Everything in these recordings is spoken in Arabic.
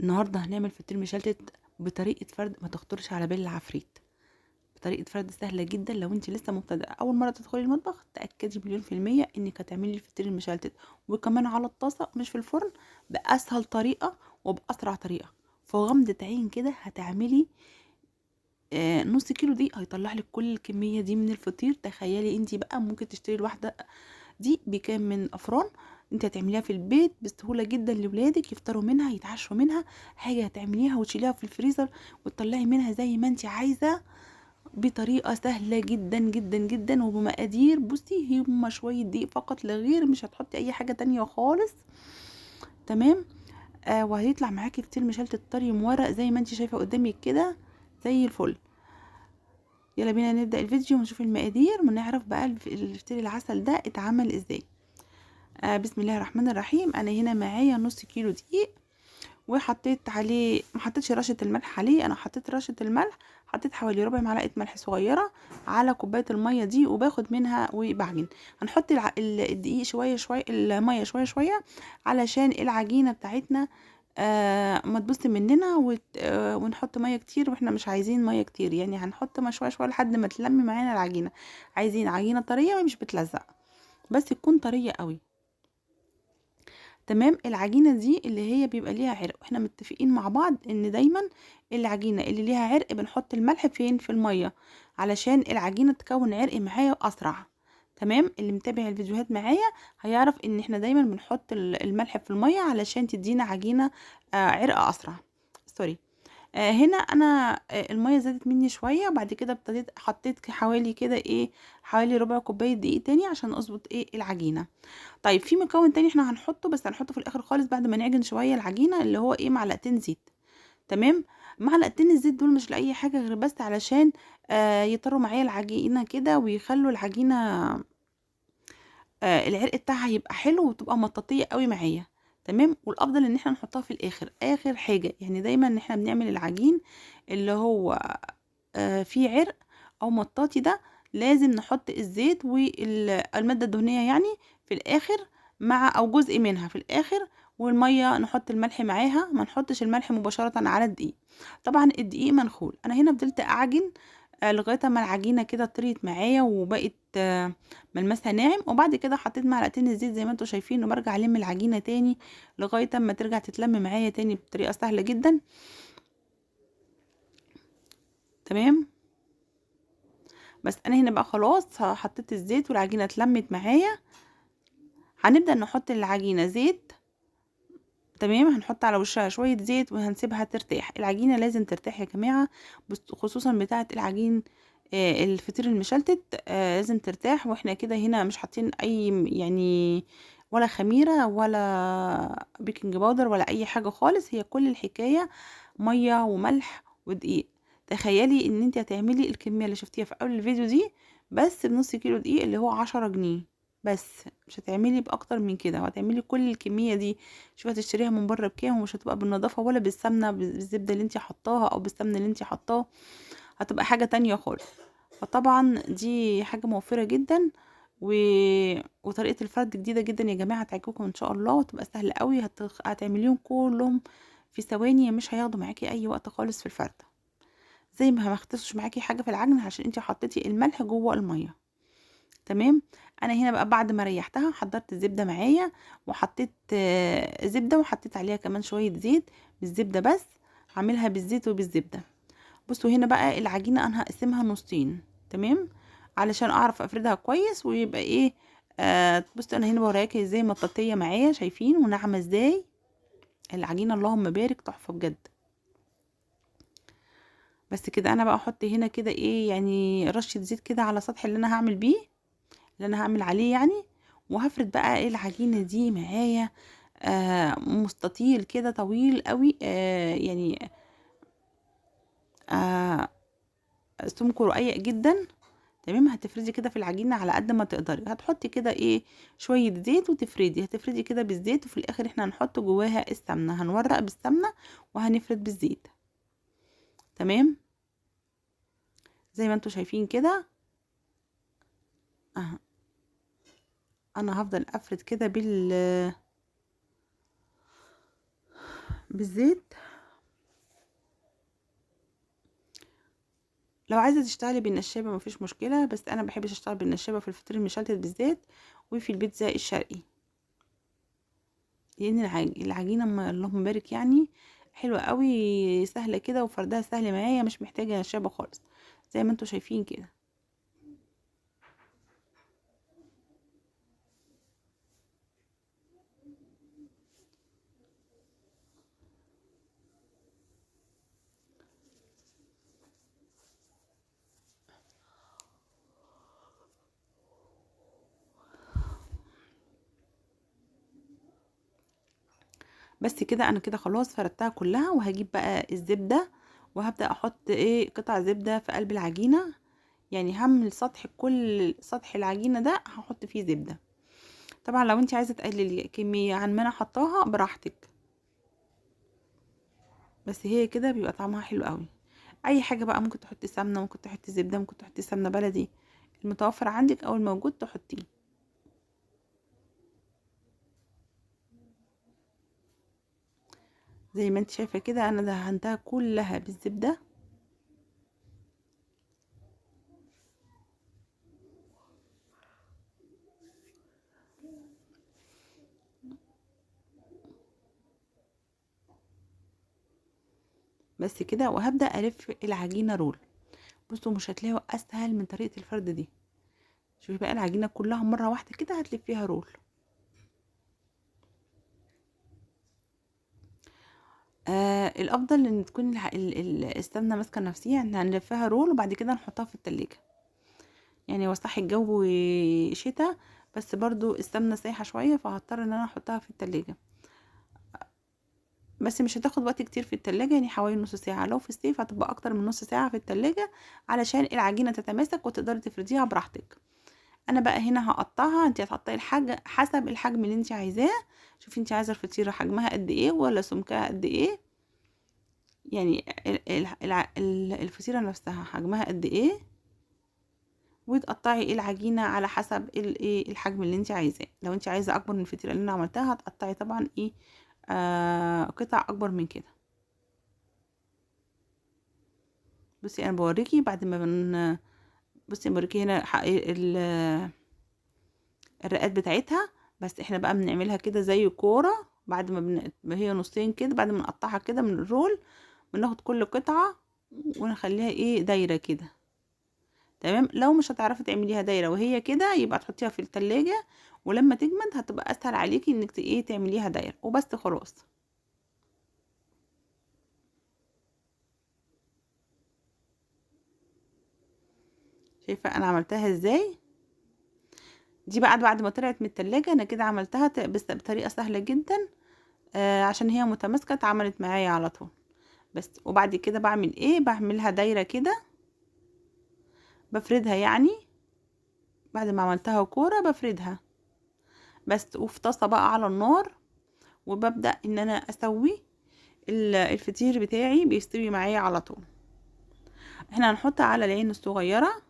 النهارده هنعمل فطير مشلتت بطريقة فرد ما تخطرش على بال العفريت. بطريقة فرد سهلة جدا. لو انت لسه مبتدئة اول مرة تدخلي المطبخ، تأكدي مليون في المية انك هتعملي الفطير المشلتت، وكمان على الطاسة مش في الفرن، بأسهل طريقة وبأسرع طريقة. في غمضة عين كده هتعملي نص كيلو دي هيطلع لك كل الكمية دي من الفطير. تخيلي انت بقى ممكن تشتري الواحدة دي بكام من افران. انت هتعمليها في البيت بسهوله جدا لولادك، يفطروا منها يتعشوا منها. حاجه هتعمليها وتشيليها في الفريزر وتطلعي منها زي ما انت عايزه، بطريقه سهله جدا جدا جدا وبمقادير. بصي هما شويه دقيق فقط لا غير، مش هتحطي اي حاجه تانية خالص. تمام. وهيطلع معاكي فطير مشلتت طري مورق زي ما انت شايفه قدامك كده، زي الفل. يلا بينا نبدا الفيديو ونشوف المقادير ونعرف بقى الفطير العسل ده اتعمل ازاي. بسم الله الرحمن الرحيم. انا هنا معايا نص كيلو دقيق، وحطيت عليه، ما حطيتش رشه الملح عليه، انا حطيت رشه الملح، حطيت حوالي ربع معلقه ملح صغيره على كوبايه الميه دي، وباخد منها وبعجن. هنحط الدقيق شويه شويه، الميه شويه شويه، علشان العجينه بتاعتنا ما تبص مننا ونحط ميه كتير، واحنا مش عايزين ميه كتير. يعني هنحط ما شويه شويه لحد ما تلمي معانا العجينه. عايزين عجينه طريه ومش بتلزق، بس تكون طريه قوي. تمام. العجينة دي اللي هي بيبقى ليها عرق، واحنا متفقين مع بعض ان دايما العجينة اللي ليها عرق بنحط الملح فين؟ في المية، علشان العجينة تكون عرق معايا اسرع. تمام. اللي متابع الفيديوهات معايا هيعرف ان احنا دايما بنحط الملح في المية علشان تدينا عجينة عرق اسرع. سوري. هنا انا الميه زادت مني شويه، وبعد كده حطيت حوالي كده ايه، حوالي ربع كوبايه دقيق تاني عشان اظبط ايه العجينه. طيب في مكون تاني احنا هنحطه، بس هنحطه في الاخر خالص بعد ما نعجن شويه العجينه، اللي هو ايه، معلقتين زيت. تمام. معلقتين الزيت دول مش لاي حاجه غير بس علشان يطروا معايا العجينه كده، ويخلوا العجينه العرق بتاعها يبقى حلو وتبقى مطاطيه قوي معايا. تمام. والافضل ان احنا نحطها في الاخر، اخر حاجه. يعني دايما ان احنا بنعمل العجين اللي هو فيه عرق او مطاطي ده، لازم نحط الزيت والماده الدهنيه يعني في الاخر، مع او جزء منها في الاخر. والميه نحط الملح معاها، ما نحطش الملح مباشره على الدقيق. طبعا الدقيق منخول. انا هنا فضلت اعجن لغايه ما العجينه كده طريت معايا وبقت ملمسها ناعم، وبعد كده حطيت معلقتين الزيت زي ما انتم شايفين، وبرجع الم العجينه تاني لغايه ما ترجع تتلم معايا تاني بطريقه سهله جدا. تمام. بس انا هنا بقى خلاص حطيت الزيت والعجينه اتلمت معايا. هنبدا نحط العجينه زيت. تمام. هنحط على وشها شويه زيت وهنسيبها ترتاح. العجينه لازم ترتاح يا جماعه، خصوصا بتاعه العجين الفطير المشلتت لازم ترتاح. واحنا كده هنا مش حاطين اي يعني ولا خميره ولا بيكنج باودر ولا اي حاجه خالص. هي كل الحكايه ميه وملح ودقيق. تخيلي ان انت هتعملي الكميه اللي شفتيها في اول الفيديو دي بس بنص كيلو دقيق، اللي هو 10 جنيه بس. مش هتعملي باكتر من كده، وهتعملي كل الكميه دي. شوفي هتشتريها من بره بكام، ومش هتبقى بالنظافه ولا بالسمنه بالزبده اللي انت حطاها او بالسمنه اللي انت حطاه، هتبقى حاجه تانية خالص. فطبعا دي حاجه موفره جدا و... وطريقه الفرد جديده جدا يا جماعه، هتعجبكم ان شاء الله وتبقى سهله قوي. هتعمليهم كلهم في ثواني، مش هياخدوا معاكي اي وقت خالص في الفرد. زي ما اختصش معاكي حاجه في العجن عشان انت حطيتي الملح جوه الميه. تمام. انا هنا بقى بعد ما ريحتها حضرت الزبده معايا، وحطيت زبده، وحطيت عليها كمان شويه زيت. بالزبده بس، هعملها بالزيت وبالزبده. بصوا هنا بقى العجينه انا هقسمها نصين. تمام. علشان اعرف افردها كويس ويبقى ايه. بصوا انا هنا بوريكي ازاي مطاطيه معايا، شايفين وناعمه ازاي العجينه، اللهم بارك، تحفه بجد. بس كده انا بقى احط هنا كده ايه، يعني رشه زيت كده على السطح اللي انا هعمل بيه، اللي انا هعمل عليه يعني. وهفرد بقى ايه العجينه دي معايا مستطيل كده طويل قوي، يعني آه سمكه رقيق جدا. تمام. هتفردي كده في العجينه على قد ما تقدري، هتحطي كده ايه شويه زيت وتفردي، هتفردي كده بالزيت، وفي الاخر احنا هنحط جواها السمنه، هنورق بالسمنه وهنفرد بالزيت. تمام. زي ما انتوا شايفين كده. اه انا هفضل افرد كده بالزيت. لو عايزة تشتغلي بالنشابة مفيش مشكلة، بس أنا مبحبش أشتغل بالنشابة في الفطير المشلتت بالذات وفي البيتزا الشرقي، لأن العجينة اللهم بارك يعني حلوة قوي، سهلة كده وفردها سهل معايا، مش محتاجة نشابة خالص زي ما انتوا شايفين كده. بس كده انا كده خلاص فردتها كلها، وهجيب بقى الزبدة وهبدأ احط ايه قطع زبدة في قلب العجينة، يعني همل كل سطح العجينة ده هحط فيه زبدة. طبعا لو انت عايزة تقللي كمية عن ما انا حطاها براحتك، بس هي كده بيبقى طعمها حلو قوي. اي حاجة بقى، ممكن تحطي سمنة، ممكن تحطي زبدة، ممكن تحطي سمنة بلدي، المتوفر عندك او الموجود تحطيه. زي ما انت شايفة كده انا دهنتها كلها بالزبدة. بس كده، وهبدأ الف العجينة رول. بصوا مش هتلاقوا اسهل من طريقة الفرد دي. شوفي بقى العجينة كلها مرة واحدة كده هتلفيها رول. الافضل ان تكون السمنة ماسكة نفسها، يعني هنلفها رول وبعد كده نحطها في التلاجة. يعني هو صح الجو شتاء، بس برضو السمنة سايحة شوية، فهضطر ان انا احطها في التلاجة. بس مش هتاخد وقت كتير في التلاجة، يعني حوالي نص ساعة. لو في الصيف هتبقى اكتر من نص ساعة في التلاجة، علشان العجينة تتماسك وتقدري تفرديها براحتك. انا بقى هنا هقطعها، انت هتقطعي الحاجة حسب الحجم اللي انت عايزاه. شوفي انت عايزة الفطيرة حجمها قد ايه ولا سمكها قد ايه، يعني الفطيرة نفسها حجمها قد ايه، وتقطعي العجينة على حسب الايه الحجم اللي انت عايزاه. لو انت عايزة اكبر من الفطيرة اللي انا عملتها هتقطعي طبعا ايه قطع اكبر من كده. بصي انا بوريكي بعد ما بصي بوريكي هنا الرقات بتاعتها. بس احنا بقى بنعملها كده زي كورة، بعد ما هي نصين كده، بعد ما نقطعها كده من الرول، بناخد كل قطعة ونخليها ايه دايرة كده. تمام. لو مش هتعرفي تعمليها دايرة وهي كده، يبقى تحطيها في التلاجة، ولما تجمد هتبقى اسهل عليكي انك ايه تعمليها دايرة وبس خلاص. شايفة انا عملتها ازاي؟ دي بقى بعد ما طلعت من التلاجة انا كده عملتها بس بطريقة سهلة جدا، عشان هي متماسكة اتعملت معايا على طول. بس وبعد كده بعمل ايه، بعملها دايرة كده، بفردها يعني. بعد ما عملتها كورة بفردها بس، وفي طاسة بقى على النار، وببدأ ان انا اسوي الفطير بتاعي بيستوي معايا على طول. احنا هنحطها على العين الصغيرة،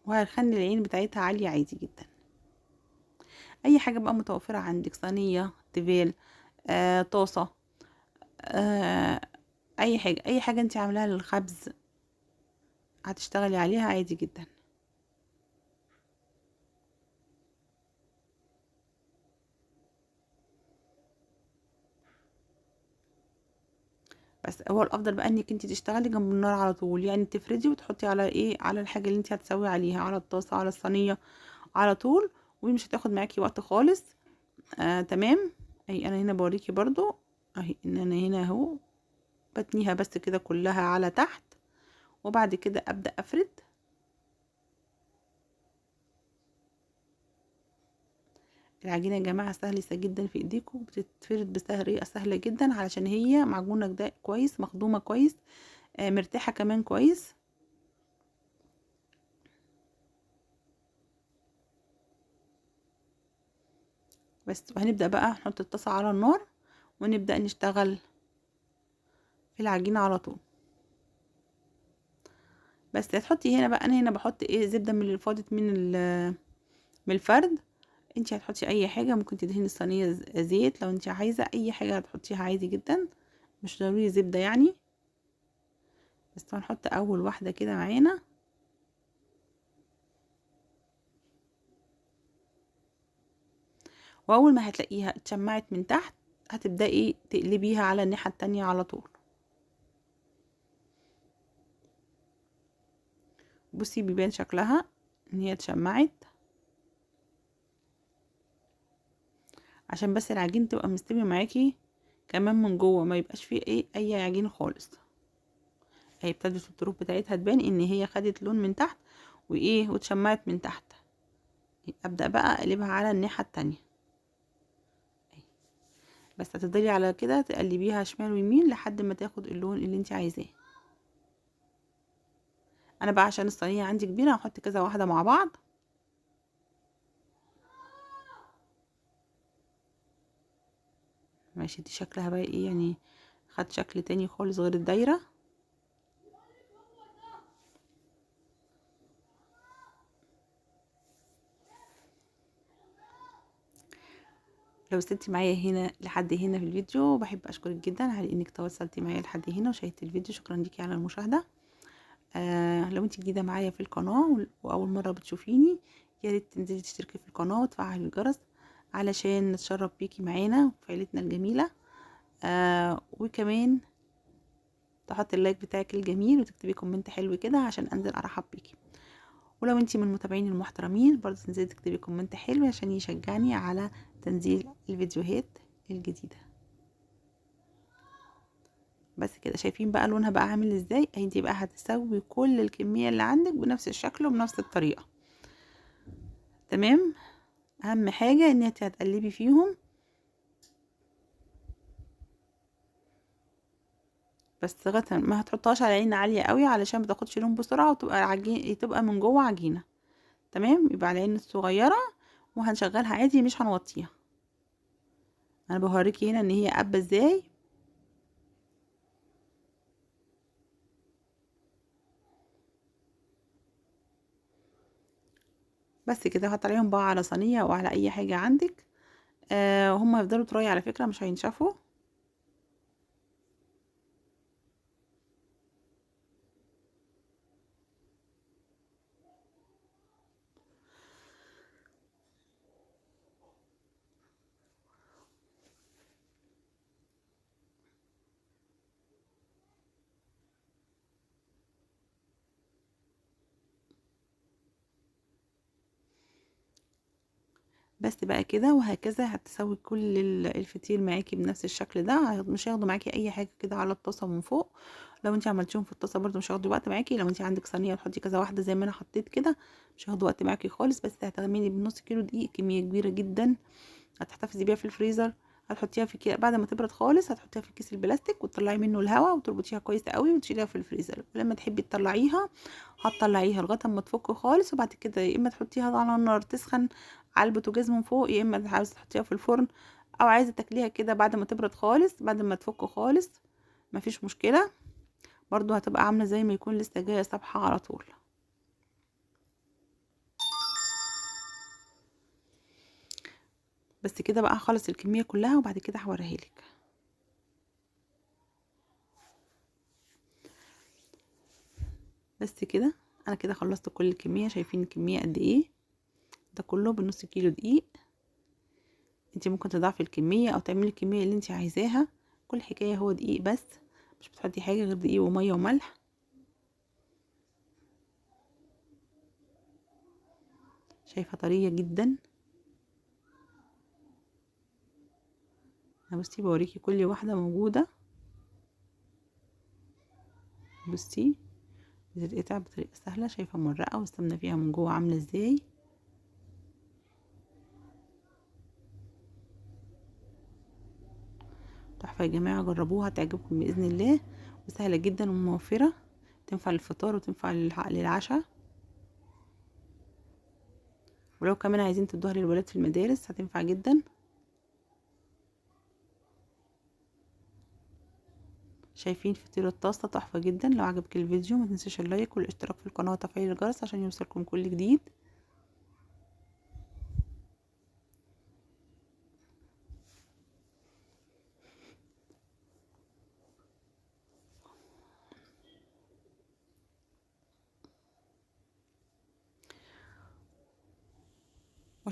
وهنخلي العين بتاعتها عالية عادي جدا. اي حاجة بقى متوفرة عندك، صينية، تيفال، طاسة، آه اي حاجة انت عاملاها للخبز هتشتغلي عليها عادي جدا. بس هو الافضل بقى انك انت تشتغلي جنب النار على طول، يعني تفردي وتحطي على ايه على الحاجه اللي انت هتسوي عليها، على الطاسه، على الصينيه، على طول، ومش هتاخد معاكي وقت خالص. تمام. اهي انا هنا بوريكي برضو، اهي ان انا هنا اهو بتنيها بس كده كلها على تحت، وبعد كده ابدا افرد. العجينه يا جماعه سهله جدا في ايديكم، بتتفرد بطريقه سهله جدا، علشان هي معجونه ده كويس، مخدومه كويس، مرتاحه كمان كويس. بس وهنبدا بقى نحط الطاسه على النار، ونبدا نشتغل في العجينه على طول. بس هتحطي هنا بقى، انا هنا بحط ايه زبده من اللي فاضت من الفرد. انت هتحطي اي حاجه، ممكن تدهني الصينيه زيت لو انت عايزه، اي حاجه هتحطيها عادي جدا، مش ضروري زبده يعني. بس هنحط اول واحدة كده معانا. واول ما هتلاقيها اتشمعت من تحت هتبدأي تقلبيها على الناحية التانية على طول. بصي بيبان شكلها ان هي اتشمعت، عشان بس العجين تبقى مستوي معاكي كمان من جوه، ما يبقاش فيه اي عجين خالص. اهي ابتدت الطروف بتاعتها تبان ان هي خدت لون من تحت واتشمعت من تحت. ابدأ بقى اقلبها على الناحية التانية. بس هتفضلي على كده تقلبيها شمال ويمين لحد ما تاخد اللون اللي انت عايزاه. انا بقى عشان الصينيه عندي كبيره هحط كذا واحده مع بعض. ماشي، دي شكلها بقى ايه يعني، خد شكل تاني خالص غير الدايره. لو وصلتي معايا هنا لحد هنا في الفيديو بحب اشكرك جدا على انك تواصلتي معايا لحد هنا وشاهدتي الفيديو. شكرا ليكي على المشاهده. لو انت جديده معايا في القناه واول مره بتشوفيني، يا ريت تنزلي تشتركي في القناه وتفعلي الجرس علشان نتشرف بيكي معانا وفي عيلتنا الجميله. وكمان تحطي اللايك بتاعك الجميل وتكتبي كومنت حلو كده عشان انزل ارحب بيكي. ولو انتي من المتابعين المحترمين برضه تنزلي تكتبي كومنت حلو عشان يشجعني على تنزيل الفيديوهات الجديدة. بس كده شايفين بقى لونها بقى عامل ازاي. انتي بقى هتسوي كل الكمية اللي عندك بنفس الشكل وبنفس الطريقة. تمام. اهم حاجة ان انتي هتقلبي فيهم بس لغايه ما هتحطهاش على عين عالية قوي علشان ما تاخدش لون بسرعة وتبقى عجين، تبقى من جوه عجينة. تمام، يبقى على العين الصغيرة وهنشغلها عادي مش هنوطيها. انا بوريكي هنا ان هي قابة ازاي. بس كده هحط عليهم بقى على صينية او على اي حاجة عندك. هم هيفضلوا طري على فكرة مش هينشفوا. بس بقى كده وهكذا هتسوي كل الفطير معاكي بنفس الشكل ده. مش هياخدوا معاكي اي حاجة كده على الطاسة من فوق. لو انت عملتيهم في الطاسة برضو مش هياخدوا وقت معاكي. لو انت عندك صينية تحطي كذا واحدة زي ما انا حطيت كده مش هياخدوا وقت معاكي خالص. بس هتعملي بنص كيلو دقيق، كمية كبيرة جدا هتحتفظي بيها في الفريزر. هتحطيها في بعد ما تبرد خالص هتحطيها في كيس البلاستيك وتطلعي منه الهواء وتربطيها كويس قوي وتشيليها في الفريزر. ولما تحبي تطلعيها هتطلعيها لغايه اما تفك خالص، وبعد كده يا اما تحطيها على النار تسخن على البوتاجاز من فوق، يا اما عايزه تحطيها في الفرن او عايزه تاكليها كده بعد ما تبرد خالص بعد ما تفك خالص مفيش مشكله. برضو هتبقى عامله زي ما يكون لسه جايه صبحه على طول. بس كده بقى هخلص الكميه كلها وبعد كده هوريها لك. بس كده انا كده خلصت كل الكميه. شايفين الكميه قد ايه؟ ده كله بنص كيلو دقيق. انت ممكن تضاعفي الكميه او تعملي الكميه اللي انت عايزاها. كل حكايه هو دقيق بس، مش بتحطي حاجه غير دقيق وميه وملح. شايفه طريه جدا. بصي بوريكي كل واحده موجوده. بصي بتتقطع بطريقه سهله. شايفه مرقه والسمنه فيها من جوه عامله ازاي. تحفه يا جماعه، جربوها تعجبكم باذن الله. وسهله جدا وموفره، تنفع للفطار وتنفع للعشاء. ولو كمان عايزين تدوها للولاد في المدارس هتنفع جدا. شايفين فطيرة الطاسة تحفة جدا. لو عجبك الفيديو ما تنسيش اللايك والاشتراك في القناة وتفعيل الجرس عشان يوصلكم كل جديد.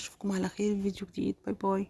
واشوفكم على خير في فيديو جديد. باي باي.